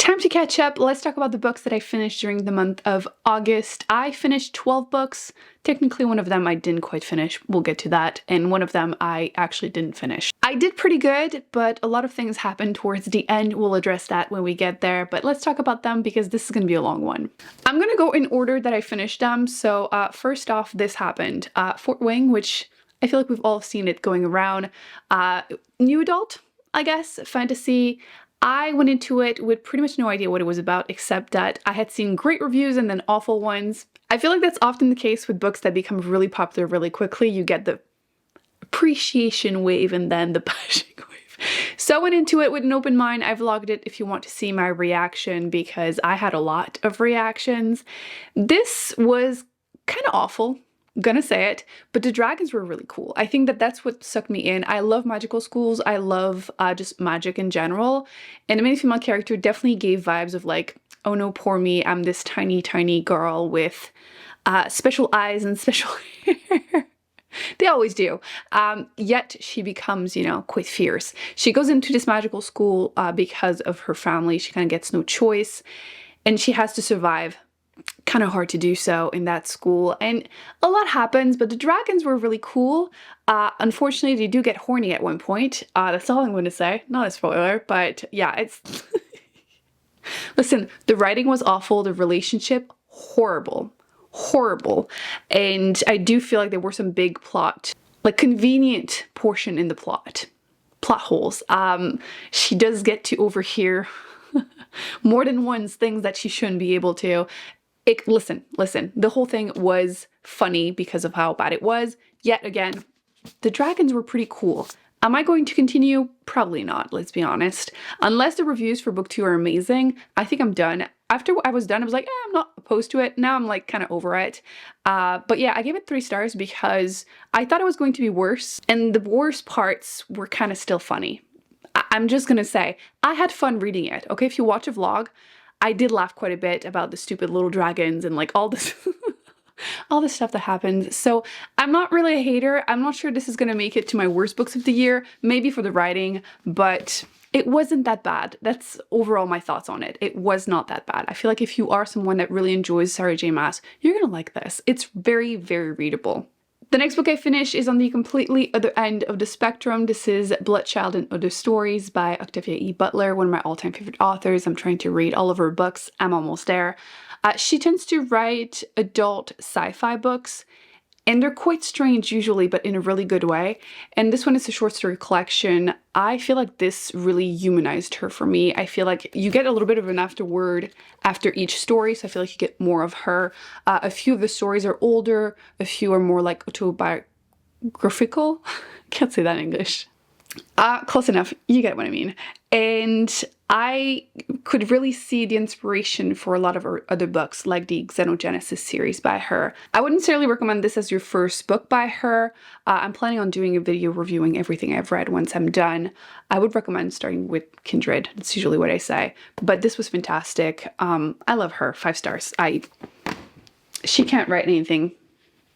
Time to catch up. Let's talk about the books that I finished during the month of August. I finished 12 books. Technically, one of them I didn't quite finish. We'll get to that. And one of them I actually didn't finish. I did pretty good, but a lot of things happened towards the end. We'll address that when we get there, but let's talk about them because this is going to be a long one. I'm going to go in order that I finished them. So first off, this happened. Fort Wing, which I feel like we've all seen it going around. New adult, I guess, fantasy. I went into it with pretty much no idea what it was about, except that I had seen great reviews and then awful ones. I feel like that's often the case with books that become really popular really quickly. You get the appreciation wave and then the bashing wave. So I went into it with an open mind. I vlogged it if you want to see my reaction because I had a lot of reactions. This was kind of awful. Gonna say it, but the dragons were really cool. I think that that's what sucked me in. I love magical schools. I love just magic in general. And the main female character definitely gave vibes of like, oh no, poor me. I'm this tiny, tiny girl with special eyes and special hair. They always do. Yet she becomes, you know, quite fierce. She goes into this magical school because of her family. She kind of gets no choice and she has to survive. Kind of hard to do so in that school, and a lot happens, but the dragons were really cool. Unfortunately, they do get horny at one point. That's all I'm going to say. Not a spoiler, but yeah, it's... Listen, the writing was awful, the relationship, horrible. Horrible. And I do feel like there were some big plot, like convenient portion in the plot holes. She does get to overhear more than once things that she shouldn't be able to. Listen, the whole thing was funny because of how bad it was. Yet again, the dragons were pretty cool. Am I going to continue? Probably not, let's be honest. Unless the reviews for book 2 are amazing, I think I'm done. After I was done, I was like, I'm not opposed to it. Now I'm like kind of over it. But yeah, I gave it 3 stars because I thought it was going to be worse. And the worst parts were kind of still funny. I'm just gonna say, I had fun reading it. Okay, if you watch a vlog, I did laugh quite a bit about the stupid little dragons and like all this all this stuff that happens. So I'm not really a hater. I'm not sure this is gonna make it to my worst books of the year, maybe for the writing, but it wasn't that bad. That's overall my thoughts on it. It was not that bad. I feel like if you are someone that really enjoys Sarah J Maas, you're gonna like this. It's very, very readable. The next book I finished is on the completely other end of the spectrum. This is Bloodchild and Other Stories by Octavia E. Butler, one of my all-time favorite authors. I'm trying to read all of her books. I'm almost there. She tends to write adult sci-fi books, and they're quite strange usually, but in a really good way. And this one is a short story collection. I feel like this really humanized her for me. I feel like you get a little bit of an afterword after each story, so I feel like you get more of her. A few of the stories are older, a few are more like autobiographical. Can't say that in English. Close enough, you get what I mean. And I could really see the inspiration for a lot of her other books, like the Xenogenesis series by her. I wouldn't necessarily recommend this as your first book by her. I'm planning on doing a video reviewing everything I've read once I'm done. I would recommend starting with Kindred. That's usually what I say. But this was fantastic. I love her. 5 stars. She can't write anything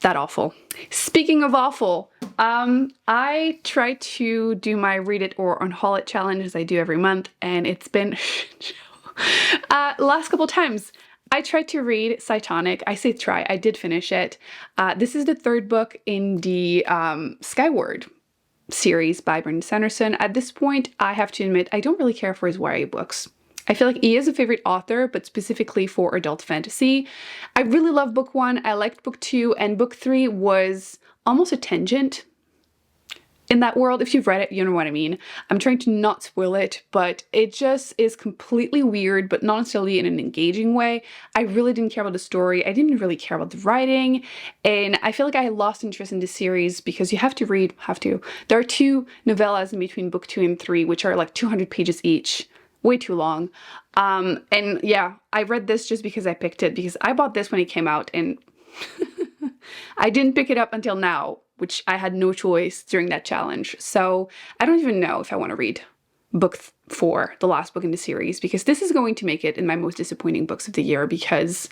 that awful. Speaking of awful, I try to do my read it or unhaul it challenge as I do every month, and it's been last couple times. I tried to read Cytonic. I say try, I did finish it. This is the 3rd book in the Skyward series by Brandon Sanderson. At this point, I have to admit, I don't really care for his YA books. I feel like he is a favorite author, but specifically for adult fantasy. I really love book 1, I liked book 2, and book 3 was almost a tangent in that world. If you've read it, you know what I mean. I'm trying to not spoil it, but it just is completely weird, but not necessarily in an engaging way. I really didn't care about the story. I didn't really care about the writing, and I feel like I lost interest in the series because you have to read, there are 2 novellas in between book 2 and 3, which are like 200 pages each. Way too long. And yeah, I read this just because I picked it, because I bought this when it came out and I didn't pick it up until now, which I had no choice during that challenge. So I don't even know if I want to read book 4, the last book in the series, because this is going to make it in my most disappointing books of the year because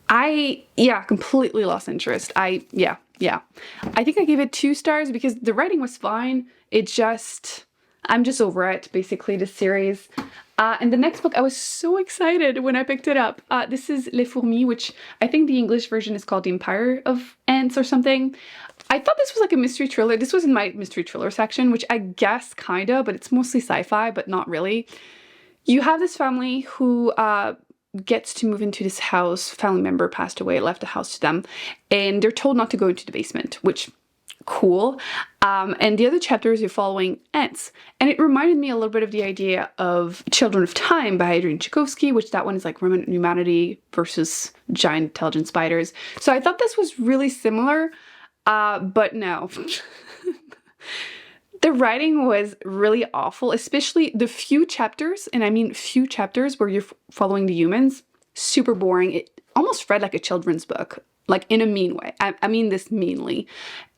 I completely lost interest. I think I gave it 2 stars because the writing was fine. It just, I'm just over it, basically, this series. And the next book, I was so excited when I picked it up. This is Les Fourmis, which I think the English version is called The Empire of Ants or something. I thought this was like a mystery thriller. This was in my mystery thriller section, which I guess kinda, but it's mostly sci-fi, but not really. You have this family who gets to move into this house. Family member passed away, left the house to them, and they're told not to go into the basement, which cool. And the other chapters you're following ants, and it reminded me a little bit of the idea of Children of Time by Adrian Tchaikovsky, which that one is like remnant humanity versus giant intelligent spiders. So I thought this was really similar, but no. The writing was really awful, especially the few chapters, and I mean few chapters where you're following the humans. Super boring. It almost read like a children's book, like in a mean way. I mean this meanly.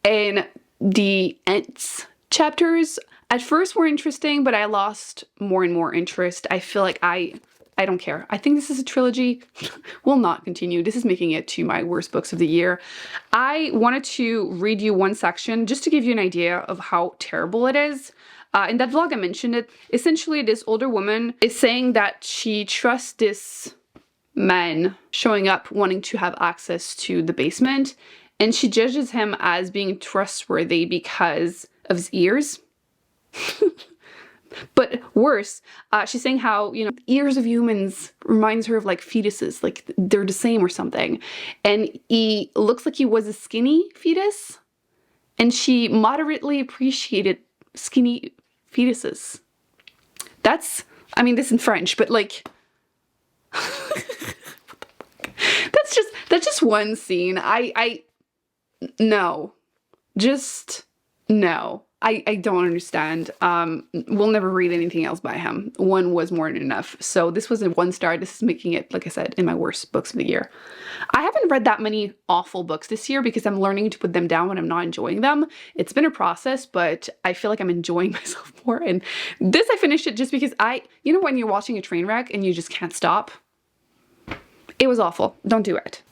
And the ants chapters at first were interesting, but I lost more and more interest. I feel like I don't care. I think this is a trilogy. Will not continue. This is making it to my worst books of the year. I wanted to read you one section just to give you an idea of how terrible it is. In that vlog I mentioned it. Essentially, this older woman is saying that she trusts this man showing up wanting to have access to the basement, and she judges him as being trustworthy because of his ears. But worse, she's saying how, you know, ears of humans reminds her of like fetuses, like they're the same or something. And he looks like he was a skinny fetus, and she moderately appreciated skinny fetuses. That's, I mean, this in French, but like, that's just one scene. No, just no. I don't understand. We'll never read anything else by him. One was more than enough. So this was a 1-star. This is making it, like I said, in my worst books of the year. I haven't read that many awful books this year because I'm learning to put them down when I'm not enjoying them. It's been a process, but I feel like I'm enjoying myself more. And this, I finished it just because you know when you're watching a train wreck and you just can't stop? It was awful. Don't do it.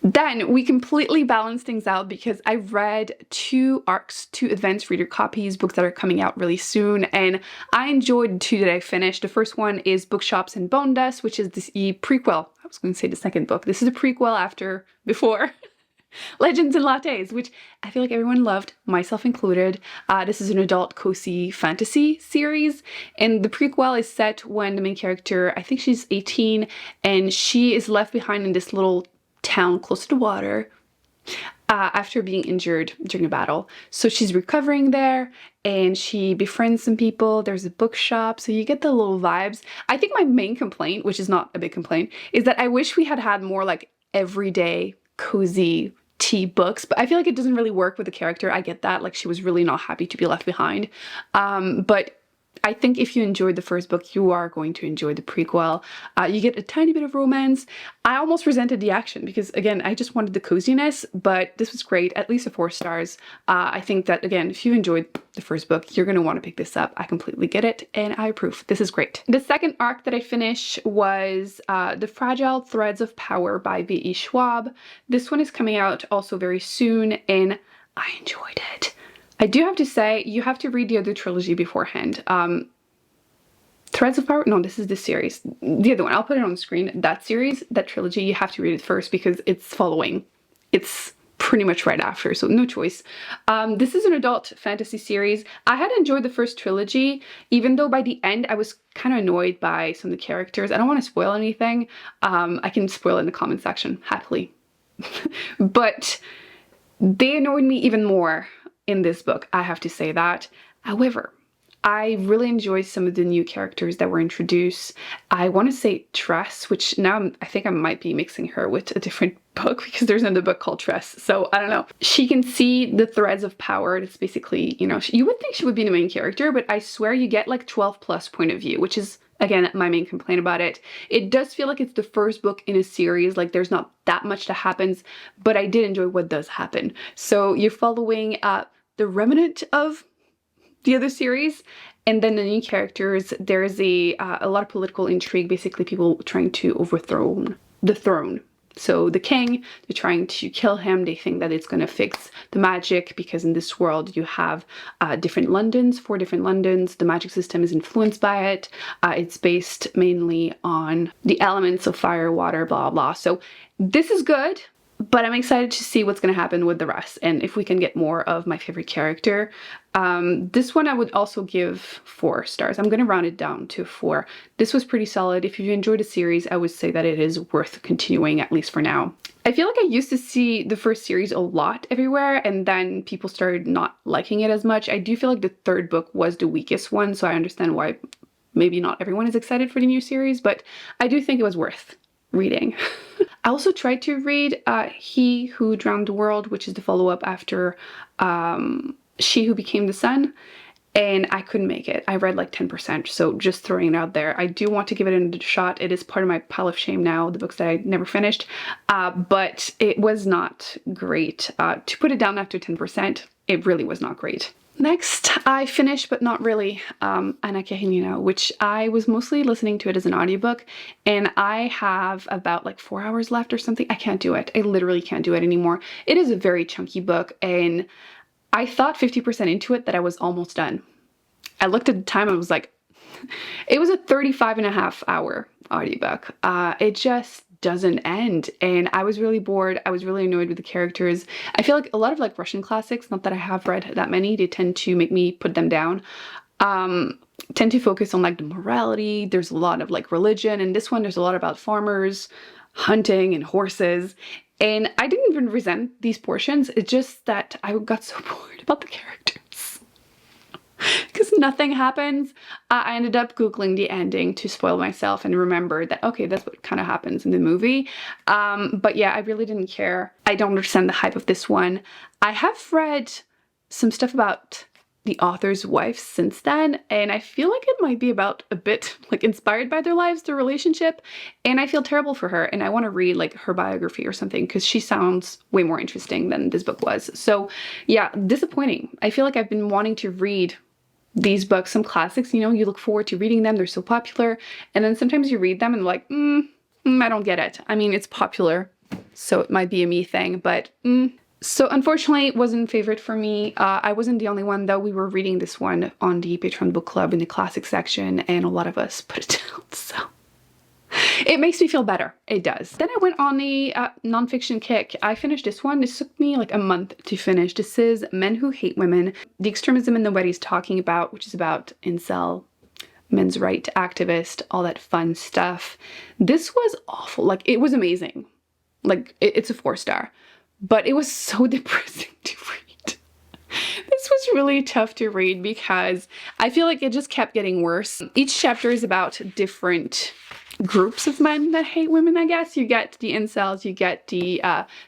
Then we completely balanced things out because I read 2 ARCs, 2 advanced reader copies, books that are coming out really soon, and I enjoyed 2 that I finished. The first one is Bookshops and Bonedust, which is the prequel. I was going to say the second book. This is a prequel before Legends and Lattes, which I feel like everyone loved, myself included. This is an adult cozy fantasy series, and the prequel is set when the main character, I think she's 18, and she is left behind in this little town close to the water after being injured during a battle. So she's recovering there, and she befriends some people. There's a bookshop, so you get the little vibes. I think my main complaint, which is not a big complaint, is that I wish we had had more like everyday cozy tea books, but I feel like it doesn't really work with the character. I get that, like she was really not happy to be left behind, but I think if you enjoyed the first book, you are going to enjoy the prequel. You get a tiny bit of romance. I almost resented the action because, again, I just wanted the coziness, but this was great, at least a 4 stars. I think that, again, if you enjoyed the first book, you're going to want to pick this up. I completely get it, and I approve. This is great. The second arc that I finished was The Fragile Threads of Power by V.E. Schwab. This one is coming out also very soon, and I enjoyed it. I do have to say, you have to read the other trilogy beforehand. Threads of Power? No, this is the series. The other one, I'll put it on the screen. That series, that trilogy, you have to read it first because it's following. It's pretty much right after, so no choice. This is an adult fantasy series. I had enjoyed the first trilogy, even though by the end I was kind of annoyed by some of the characters. I don't want to spoil anything. I can spoil it in the comment section, happily. But they annoyed me even more in this book, I have to say that. However, I really enjoyed some of the new characters that were introduced. I want to say Tress, which now I think I might be mixing her with a different book because there's another book called Tress. So I don't know. She can see the threads of power. It's basically, you know, you would think she would be the main character, but I swear you get like 12+ point of view, which is, again, my main complaint about it. It does feel like it's the first book in a series, like there's not that much that happens, but I did enjoy what does happen. So you're following the remnant of the other series, and then the new characters. There's a lot of political intrigue, basically people trying to overthrow the throne. So the king, they're trying to kill him. They think that it's going to fix the magic because in this world you have different Londons, 4 different Londons. The magic system is influenced by it. It's based mainly on the elements of fire, water, blah, blah. So this is good, but I'm excited to see what's going to happen with the rest and if we can get more of my favorite character. This one I would also give 4 stars. I'm going to round it down to 4. This was pretty solid. If you enjoyed the series, I would say that it is worth continuing, at least for now. I feel like I used to see the first series a lot everywhere and then people started not liking it as much. I do feel like the 3rd book was the weakest one, so I understand why maybe not everyone is excited for the new series, but I do think it was worth reading. I also tried to read He Who Drowned the World, which is the follow-up after She Who Became the Sun, and I couldn't make it. I read like 10%, so just throwing it out there. I do want to give it a shot. It is part of my pile of shame now, the books that I never finished, but it was not great. To put it down after 10%, it really was not great. Next, I finished, but not really, Anna Karenina, which I was mostly listening to it as an audiobook, and I have about like 4 hours left or something. I can't do it. I literally can't do it anymore. It is a very chunky book, and I thought 50% into it that I was almost done. I looked at the time and I was like, it was a 35.5-hour audiobook. It just doesn't end, and I was really bored. I was really annoyed with the characters. I feel like a lot of like Russian classics, not that I have read that many, they tend to make me put them down, tend to focus on like the morality. There's a lot of like religion, and this one there's a lot about farmers, hunting, and horses, and I didn't even resent these portions. It's just that I got so bored about the characters because nothing happens. I ended up Googling the ending to spoil myself and remember that, okay, that's what kind of happens in the movie. But yeah, I really didn't care. I don't understand the hype of this one. I have read some stuff about the author's wife since then, and I feel like it might be about a bit like inspired by their lives, their relationship, and I feel terrible for her, and I want to read like her biography or something because she sounds way more interesting than this book was. So yeah, disappointing. I feel like I've been wanting to read these books, some classics, you know, you look forward to reading them, they're so popular, and then sometimes you read them and like, I don't get it. I mean, it's popular, so it might be a me thing, but So unfortunately, it wasn't favorite for me. I wasn't the only one, though. We were reading this one on the Patreon book club in the classic section, and a lot of us put it down, so it makes me feel better. It does. Then I went on the nonfiction kick. I finished this one. This took me like a month to finish. This is Men Who Hate Women, the extremism in the what he's talking about, which is about incel, men's right activist, all that fun stuff. This was awful. Like, it was amazing. Like, it's a 4-star. But it was so depressing to read. This was really tough to read because I feel like it just kept getting worse. Each chapter is about different groups of men that hate women, I guess. You get the incels, you get the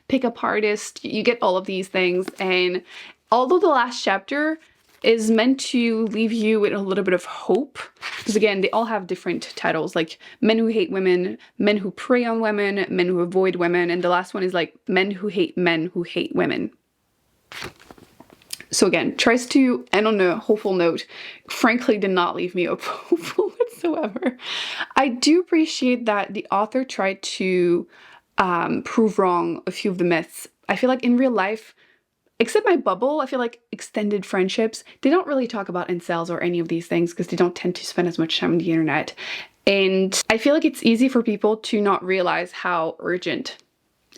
pickup artist, you get all of these things. And although the last chapter is meant to leave you with a little bit of hope, because again, they all have different titles, like Men Who Hate Women, Men Who Prey on Women, Men Who Avoid Women, and the last one is like Men Who Hate Men Who Hate Women. So again, tries to end on a hopeful note. Frankly, did not leave me hopeful whatsoever. I do appreciate that the author tried to prove wrong a few of the myths. I feel like in real life, except my bubble, I feel like extended friendships, they don't really talk about incels or any of these things because they don't tend to spend as much time on the internet. And I feel like it's easy for people to not realize how urgent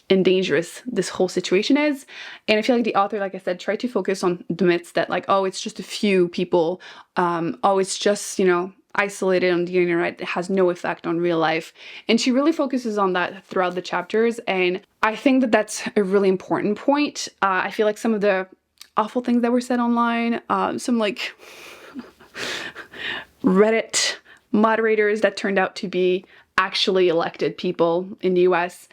and dangerous this whole situation is. And I feel like the author, like I said, tried to focus on the myths that like, oh, it's just a few people. Oh, it's just, you know, isolated on the internet. It has no effect on real life. And she really focuses on that throughout the chapters. And I think that that's a really important point. I feel like some of the awful things that were said online, some like Reddit moderators that turned out to be actually elected people in the US,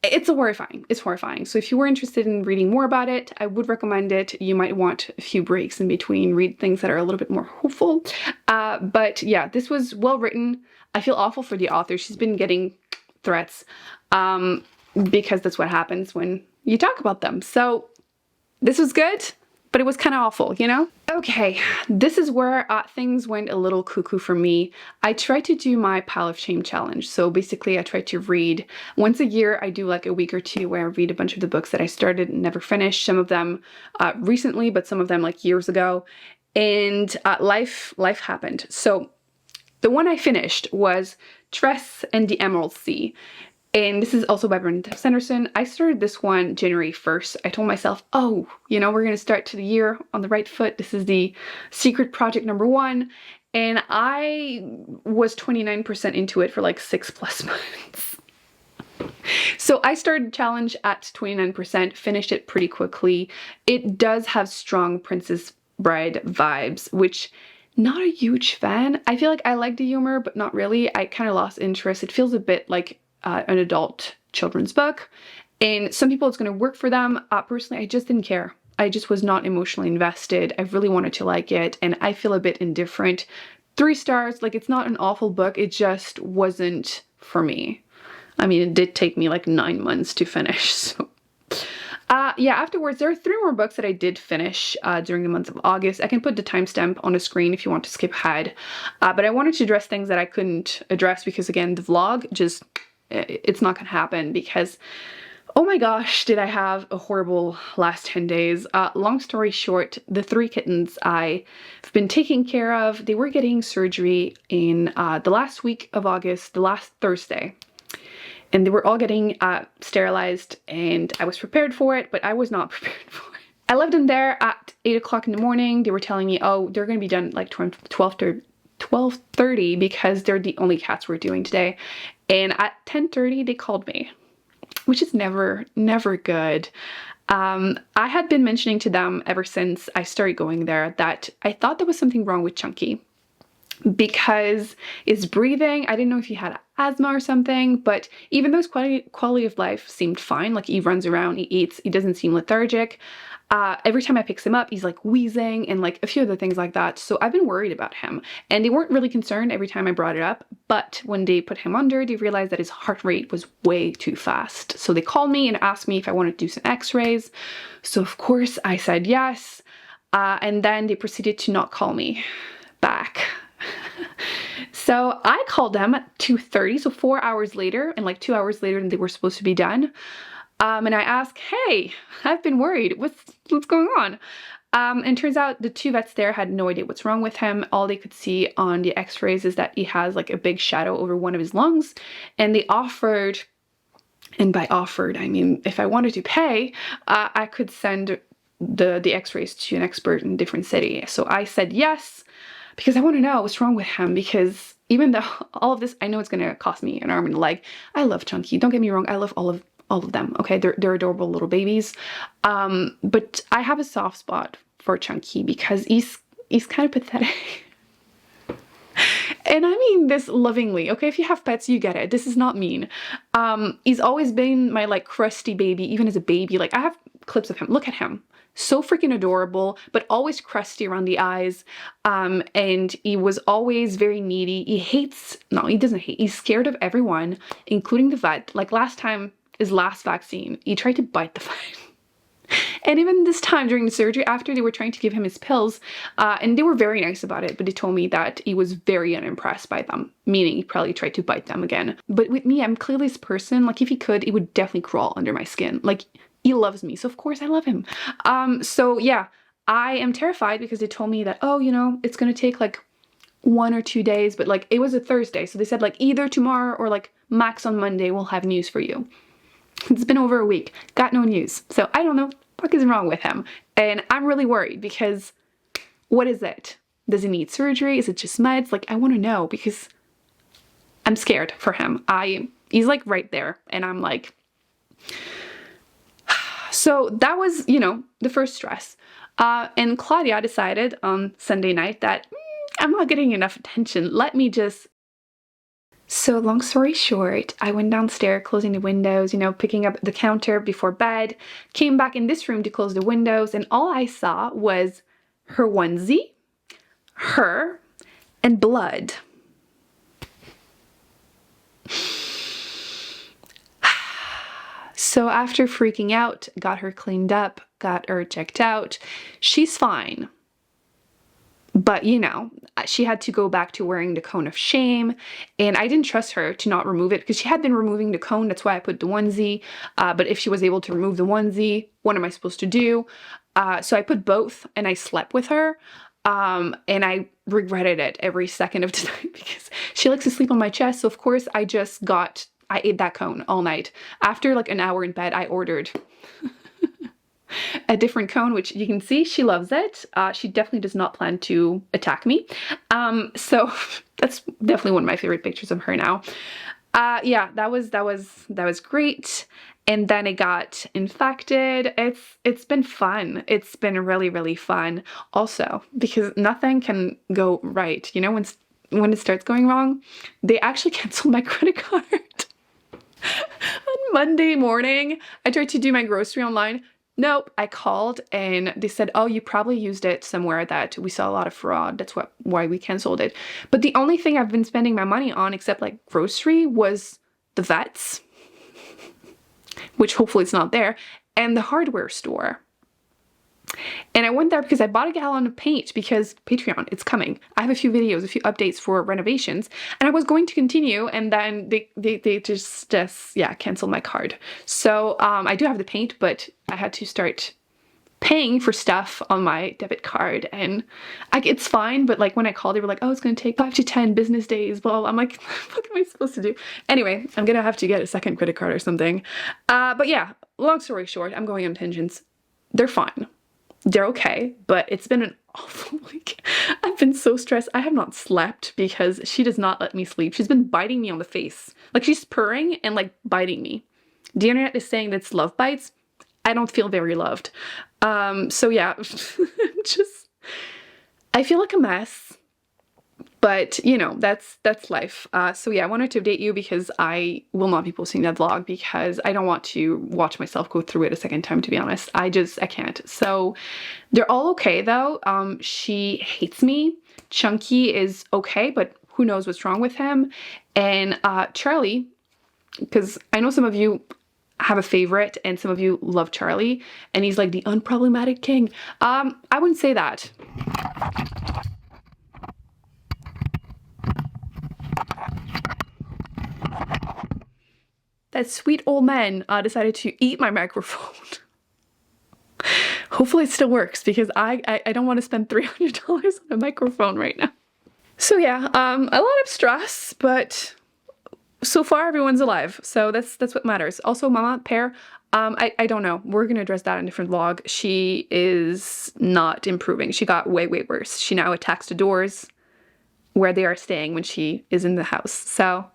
it's horrifying. It's horrifying. So if you were interested in reading more about it, I would recommend it. You might want a few breaks in between, read things that are a little bit more hopeful. But yeah, this was well written. I feel awful for the author. She's been getting threats because that's what happens when you talk about them. So this was good, but it was kind of awful, you know? Okay, this is where things went a little cuckoo for me. I tried to do my pile of shame challenge. So basically I tried to read once a year. I do like a week or two where I read a bunch of the books that I started and never finished. Some of them recently, but some of them like years ago. And life happened. So the one I finished was Tress and the Emerald Sea. And this is also by Brenda Sanderson. I started this one January 1st. I told myself, oh, you know, we're going to start to the year on the right foot. This is the secret project #1. And I was 29% into it for like 6+ months. So I started the challenge at 29%, finished it pretty quickly. It does have strong Princess Bride vibes, which not a huge fan. I feel like I like the humor, but not really. I kind of lost interest. It feels a bit like an adult children's book, and some people it's going to work for them. Personally, I just didn't care. I just was not emotionally invested. I really wanted to like it, and I feel a bit indifferent. 3 stars, like it's not an awful book, it just wasn't for me. I mean, it did take me like 9 months to finish, so. Yeah, afterwards, there are 3 more books that I did finish during the month of August. I can put the timestamp on the screen if you want to skip ahead. But I wanted to address things that I couldn't address because, again, the vlog just, it's not gonna happen because, oh my gosh, did I have a horrible last 10 days. Long story short, the 3 kittens I've been taking care of, they were getting surgery in the last week of August, the last Thursday. And they were all getting sterilized, and I was prepared for it, but I was not prepared for it. I left them there at 8 o'clock in the morning. They were telling me, oh, they're going to be done at like 12:30 because they're the only cats we're doing today. And at 10:30, they called me, which is never good. I had been mentioning to them ever since I started going there that I thought there was something wrong with Chunky, because his breathing, I didn't know if he had asthma or something, but even though his quality of life seemed fine, like he runs around, he eats, he doesn't seem lethargic, every time I pick him up, he's like wheezing and like a few other things like that. So I've been worried about him, and they weren't really concerned every time I brought it up, but when they put him under, they realized that his heart rate was way too fast. So they called me and asked me if I wanted to do some x-rays. So of course I said yes, and then they proceeded to not call me back. So I called them at 2:30, so 4 hours later, and like 2 hours later than they were supposed to be done. And I asked, hey, I've been worried, what's going on? And it turns out the 2 vets there had no idea what's wrong with him. All they could see on the x-rays is that he has like a big shadow over one of his lungs, and they offered, and by offered, I mean, if I wanted to pay, I could send the x-rays to an expert in a different city. So I said yes, because I want to know what's wrong with him, because even though all of this, I know it's going to cost me an arm and a leg. I love Chunky, don't get me wrong, I love all of them, okay? They're adorable little babies. But I have a soft spot for Chunky because he's kind of pathetic. And I mean this lovingly, okay? If you have pets, you get it. This is not mean. He's always been my like crusty baby, even as a baby. Like I have clips of him. Look at him. So freaking adorable, but always crusty around the eyes. And he was always very needy. He doesn't hate. He's scared of everyone, including the vet. Like last time, his last vaccine, he tried to bite the vet. And even this time during the surgery, after they were trying to give him his pills, and they were very nice about it, but they told me that he was very unimpressed by them, meaning he probably tried to bite them again. But with me, I'm clearly this person, like if he could, he would definitely crawl under my skin. Like he loves me, so of course I love him. So yeah, I am terrified because they told me that, oh, you know, it's gonna take like 1 or 2 days, but like it was a Thursday, so they said like either tomorrow or like max on Monday we'll have news for you. It's been over a week, got no news. So I don't know what is wrong with him, and I'm really worried because what is it? Does he need surgery? Is it just meds? Like I want to know because I'm scared for him. He's like right there, and I'm like. So that was, you know, the first stress. And Clawdia decided on Sunday night that I'm not getting enough attention. Let me just. So long story short, I went downstairs, closing the windows, you know, picking up the counter before bed, came back in this room to close the windows, and all I saw was her onesie, her, and blood. So after freaking out, got her cleaned up, got her checked out. She's fine. But, you know, she had to go back to wearing the cone of shame, and I didn't trust her to not remove it because she had been removing the cone. That's why I put the onesie. But if she was able to remove the onesie, what am I supposed to do? So I put both, and I slept with her. And I regretted it every second of the night because she likes to sleep on my chest. So of course I ate that cone all night. After like an hour in bed, I ordered a different cone, which you can see she loves it. She definitely does not plan to attack me. So that's definitely one of my favorite pictures of her now. Yeah, that was great. And then it got infected. It's been fun. It's been really, really fun also because nothing can go right. You know, when it starts going wrong, they actually canceled my credit card. On Monday morning, I tried to do my grocery online. Nope, I called and they said, oh, you probably used it somewhere that we saw a lot of fraud. That's why we canceled it. But the only thing I've been spending my money on, except like grocery, was the vets, which hopefully it's not there, and the hardware store. And I went there because I bought a gallon of paint because Patreon, it's coming. I have a few videos, a few updates for renovations, and I was going to continue, and then they just yeah, canceled my card. So I do have the paint, but I had to start paying for stuff on my debit card, and it's fine, but like when I called, they were like, oh, it's gonna take 5 to 10 business days. Well, I'm like, what am I supposed to do? Anyway, I'm gonna have to get a second credit card or something. But yeah, long story short, I'm going on tangents. They're fine. They're okay, but it's been an awful week. I've been so stressed. I have not slept because she does not let me sleep. She's been biting me on the face. Like she's purring and like biting me. The internet is saying that's love bites. I don't feel very loved. So yeah, I feel like a mess, but you know, that's life. So yeah, I wanted to update you because I will not be posting that vlog because I don't want to watch myself go through it a second time, to be honest. I can't. So they're all okay though. She hates me. Chunky is okay, but who knows what's wrong with him. And Charlie, because I know some of you have a favorite and some of you love Charlie and he's like the unproblematic king. I wouldn't say that. That sweet old man decided to eat my microphone. Hopefully it still works because I don't want to spend $300 on a microphone right now. So yeah, a lot of stress, but so far everyone's alive, so that's what matters. Also, Mama, Pear, I don't know. We're gonna address that in a different vlog. She is not improving. She got way, way worse. She now attacks the doors where they are staying when she is in the house. So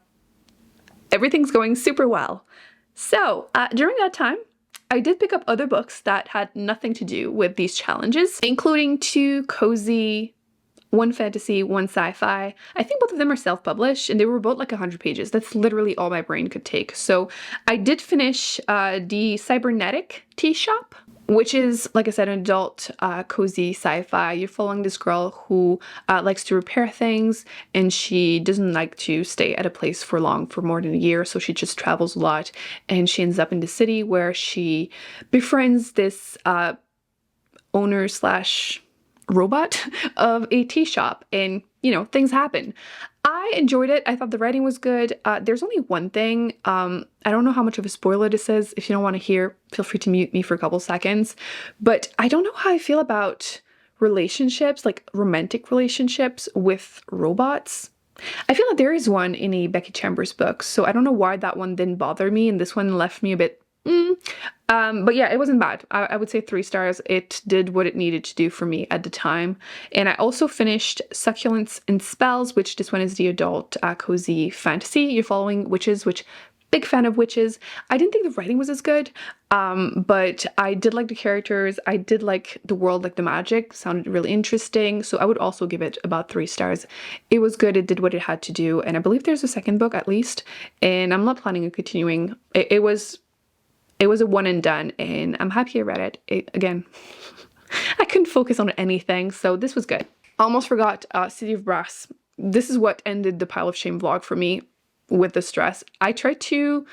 everything's going super well. So during that time, I did pick up other books that had nothing to do with these challenges, including 2 cozy, 1 fantasy, 1 sci-fi. I think both of them are self-published and they were both like 100 pages. That's literally all my brain could take. So I did finish the Cybernetic Tea Shop, which is, like I said, an adult cozy sci-fi. You're following this girl who likes to repair things and she doesn't like to stay at a place for more than a year, so she just travels a lot and she ends up in the city where she befriends this owner slash robot of a tea shop, and you know, things happen. I enjoyed it. I thought the writing was good. There's only one thing. I don't know how much of a spoiler this is. If you don't want to hear, feel free to mute me for a couple seconds. But I don't know how I feel about relationships, like romantic relationships with robots. I feel like there is one in a Becky Chambers book, so I don't know why that one didn't bother me, and this one left me a bit but yeah, it wasn't bad. I would say 3 stars. It did what it needed to do for me at the time. And I also finished Succulents and Spells, which this one is the adult cozy fantasy. You're following witches, which big fan of witches. I didn't think the writing was as good, but I did like the characters. I did like the world, like the magic sounded really interesting. So I would also give it about 3 stars. It was good. It did what it had to do. And I believe there's a second book at least, and I'm not planning on continuing. It was a one and done, and I'm happy I read it. Again, I couldn't focus on anything, so this was good. Almost forgot City of Brass. This is what ended the pile of shame vlog for me with the stress. I tried to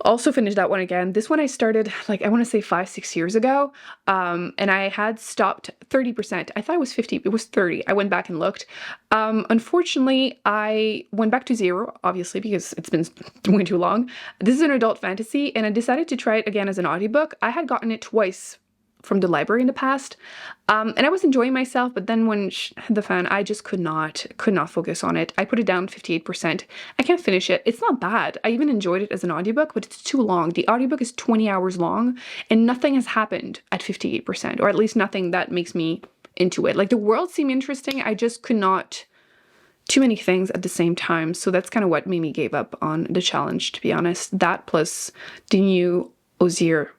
Also finished that one again. This one I started like, I want to say 5-6 years ago, and I had stopped 30%. I thought it was 50, it was 30. I went back and looked. Unfortunately, I went back to 0, obviously, because it's been way too long. This is an adult fantasy, and I decided to try it again as an audiobook. I had gotten it twice from the library in the past, and I was enjoying myself, but then when the fan, I just could not focus on it. I put it down 58%. I can't finish it. It's not bad. I even enjoyed it as an audiobook, but it's too long. The audiobook is 20 hours long, and nothing has happened at 58%, or at least nothing that makes me into it. Like, the world seemed interesting, I just could not, too many things at the same time. So that's kind of what made me give up on the challenge, to be honest. That plus the new Osier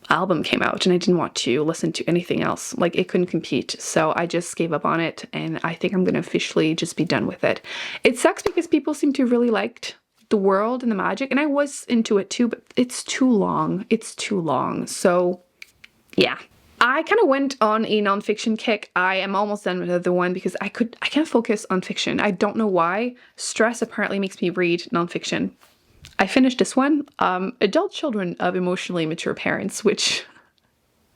album came out, and I didn't want to listen to anything else. Like, it couldn't compete, so I just gave up on it, and I think I'm gonna officially just be done with it. It sucks because people seem to really liked the world and the magic, and I was into it too, but it's too long. It's too long. So yeah, I kind of went on a nonfiction kick. I am almost done with the other one because I can't focus on fiction. I don't know why. Stress apparently makes me read nonfiction. I finished this one, Adult Children of Emotionally Mature Parents, which,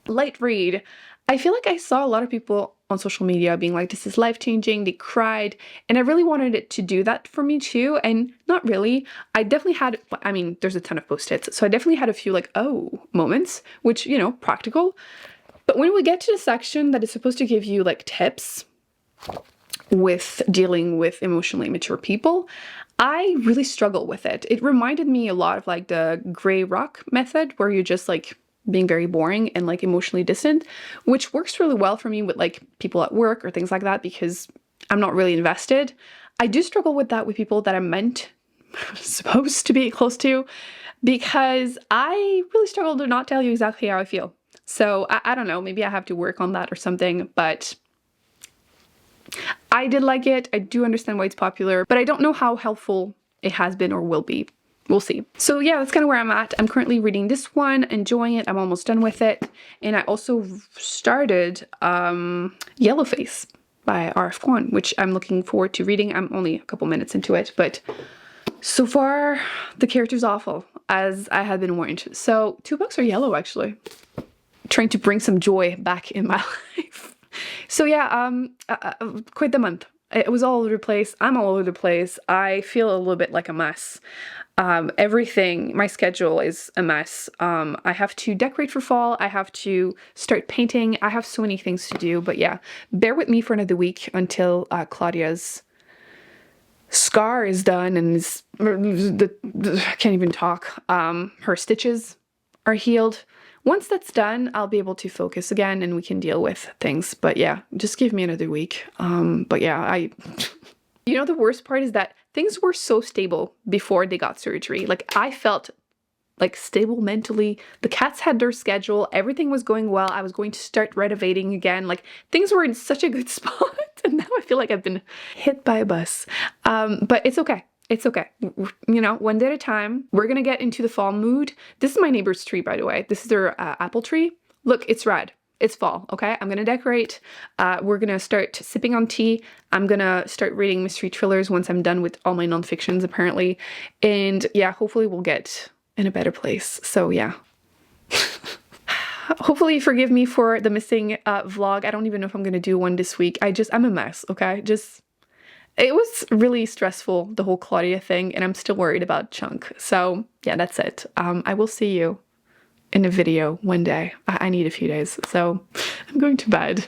light read. I feel like I saw a lot of people on social media being like, this is life-changing, they cried, and I really wanted it to do that for me too, and not really. I definitely had, I mean, there's a ton of post-its, so I definitely had a few like, oh, moments, which, you know, practical. But when we get to the section that is supposed to give you like tips with dealing with emotionally mature people, I really struggle with it. It reminded me a lot of like the gray rock method, where you're just like being very boring and like emotionally distant, which works really well for me with like people at work or things like that, because I'm not really invested. I do struggle with that with people that I'm supposed to be close to, because I really struggle to not tell you exactly how I feel. So I don't know, maybe I have to work on that or something, but I did like it. I do understand why it's popular, but I don't know how helpful it has been or will be. We'll see. So yeah, that's kind of where I'm at. I'm currently reading this one, enjoying it. I'm almost done with it. And I also started Yellowface by R.F. Kuang, which I'm looking forward to reading. I'm only a couple minutes into it, but so far the character's awful, as I had been warned. So 2 books are yellow, actually. Trying to bring some joy back in my life. So yeah, quite the month. It was all over the place. I'm all over the place. I feel a little bit like a mess. Everything, my schedule is a mess. I have to decorate for fall. I have to start painting. I have so many things to do, but yeah, bear with me for another week until Clawdia's scar is done and I can't even talk. Her stitches are healed. Once that's done, I'll be able to focus again and we can deal with things. But yeah, just give me another week. But yeah, you know, the worst part is that things were so stable before they got surgery. Like, I felt like stable mentally. The cats had their schedule. Everything was going well. I was going to start renovating again. Like, things were in such a good spot. And now I feel like I've been hit by a bus. But it's okay. It's okay. You know, one day at a time. We're gonna get into the fall mood. This is my neighbor's tree, by the way. This is their apple tree. Look, it's red. It's fall, okay? I'm gonna decorate. We're gonna start sipping on tea. I'm gonna start reading mystery thrillers once I'm done with all my nonfictions, apparently. And yeah, hopefully we'll get in a better place. So yeah. Hopefully forgive me for the missing vlog. I don't even know if I'm gonna do one this week. I'm a mess, okay? It was really stressful, the whole Clawdia thing, and I'm still worried about Chunk. So yeah, that's it. I will see you in a video one day. I need a few days, so I'm going to bed.